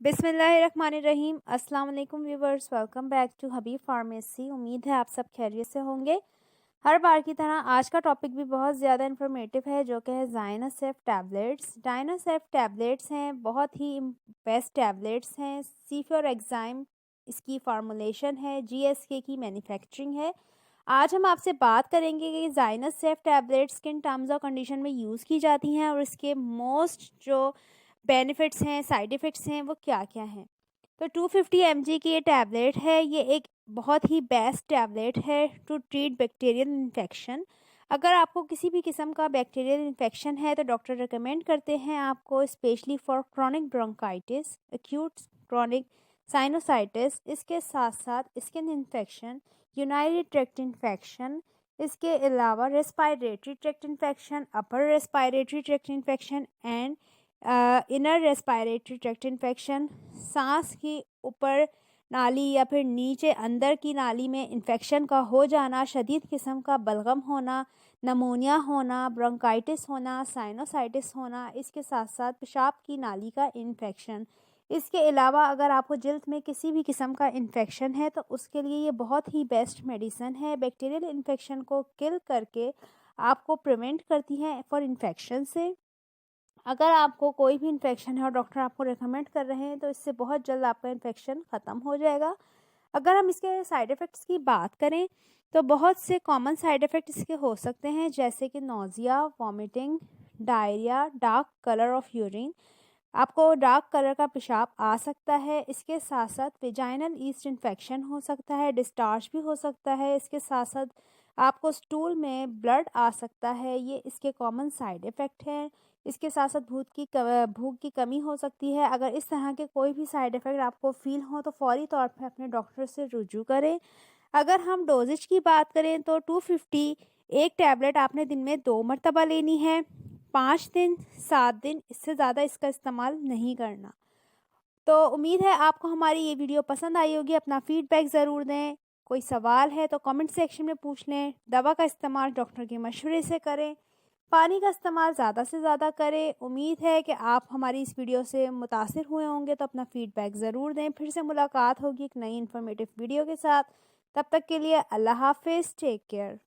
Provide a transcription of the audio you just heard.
बिस्मिल्लाहिर्रहमानिर्रहीम। अस्सलाम वालेकुम viewers, welcome back to Habib pharmacy. उम्मीद है आप सब खैरियत से होंगे। हर बार की तरह आज का टॉपिक भी बहुत ज़्यादा इन्फॉर्मेटिव है, जो कि है ज़ाइनोसेफ टैबलेट्स। ज़ाइनोसेफ टैबलेट्स हैं, बहुत ही बेस्ट टैबलेट्स हैं। सीफर एग्जाइम इसकी फार्मूलेशन है, जीएसके की मैन्युफैक्चरिंग है। आज हम आपसे बात करेंगे कि ज़ाइनोसेफ टैबलेट्स किन टर्म्स और कंडीशन में यूज़ की जाती हैं और इसके मोस्ट जो बेनिफिट्स हैं, साइड इफ़ेक्ट्स हैं, वो क्या-क्या हैं। तो 250 mg की ये टैबलेट है, ये एक बहुत ही बेस्ट टैबलेट है टू ट्रीट बैक्टीरियल इन्फेक्शन। अगर आपको किसी भी किस्म का बैक्टीरियल इन्फेक्शन है तो डॉक्टर रिकमेंड करते हैं आपको, specially for chronic bronchitis, acute chronic sinusitis, इसके साथ-साथ skin infection, urinary tract infection, इसके अलावा respiratory tract infection, upper respiratory tract infection and inner respiratory tract infection, सांस की ऊपर नाली या फिर नीचे अंदर की नाली में इन्फेक्शन का हो जाना, शदीद किस्म का बलगम होना, नमूनिया होना, ब्रोंकाइटिस होना, साइनोसाइटिस होना, इसके साथ साथ पेशाब की नाली का इन्फेक्शन। इसके अलावा अगर आपको जल्द में किसी भी किस्म का इन्फेक्शन है तो उसके लिए ये बहुत ही बेस्ट मेडिसिन है। बैक्टीरियल इन्फेक्शन को किल करके आपको प्रिवेंट करती है फॉर इन्फेक्शन से। अगर आपको कोई भी इन्फेक्शन है और डॉक्टर आपको रेकमेंड कर रहे हैं तो इससे बहुत जल्द आपका इन्फेक्शन ख़त्म हो जाएगा। अगर हम इसके साइड इफ़ेक्ट्स की बात करें तो बहुत से कॉमन साइड इफ़ेक्ट इसके हो सकते हैं, जैसे कि nausea, vomiting, diarrhoea, dark colour of urine, आपको डार्क कलर का पेशाब आ सकता है। इसके साथ साथ वेजाइनल ईस्ट इन्फेक्शन हो सकता है, डिस्चार्ज भी हो सकता है। इसके साथ साथ आपको स्टूल में ब्लड आ सकता है, ये इसके कॉमन साइड इफ़ेक्ट हैं। इसके साथ साथ भूख की कमी हो सकती है। अगर इस तरह के कोई भी साइड इफ़ेक्ट आपको फ़ील हो तो फ़ौरी तौर पे अपने डॉक्टर से रुजू करें। अगर हम डोजेज की बात करें तो 250 एक टैबलेट आपने दिन में 2 मरतबा लेनी है, 5 दिन, 7 दिन, इससे ज़्यादा इसका इस्तेमाल नहीं करना। तो उम्मीद है आपको हमारी ये वीडियो पसंद आई होगी। अपना फ़ीडबैक ज़रूर दें। कोई सवाल है तो कमेंट सेक्शन में पूछ लें। दवा का इस्तेमाल डॉक्टर के मशवरे से करें। पानी का इस्तेमाल ज़्यादा से ज़्यादा करें। उम्मीद है कि आप हमारी इस वीडियो से मुतासिर हुए होंगे, तो अपना फ़ीडबैक ज़रूर दें। फिर से मुलाकात होगी एक नई इन्फॉर्मेटिव वीडियो के साथ। तब तक के लिए अल्लाह हाफ़िज़, टेक केयर।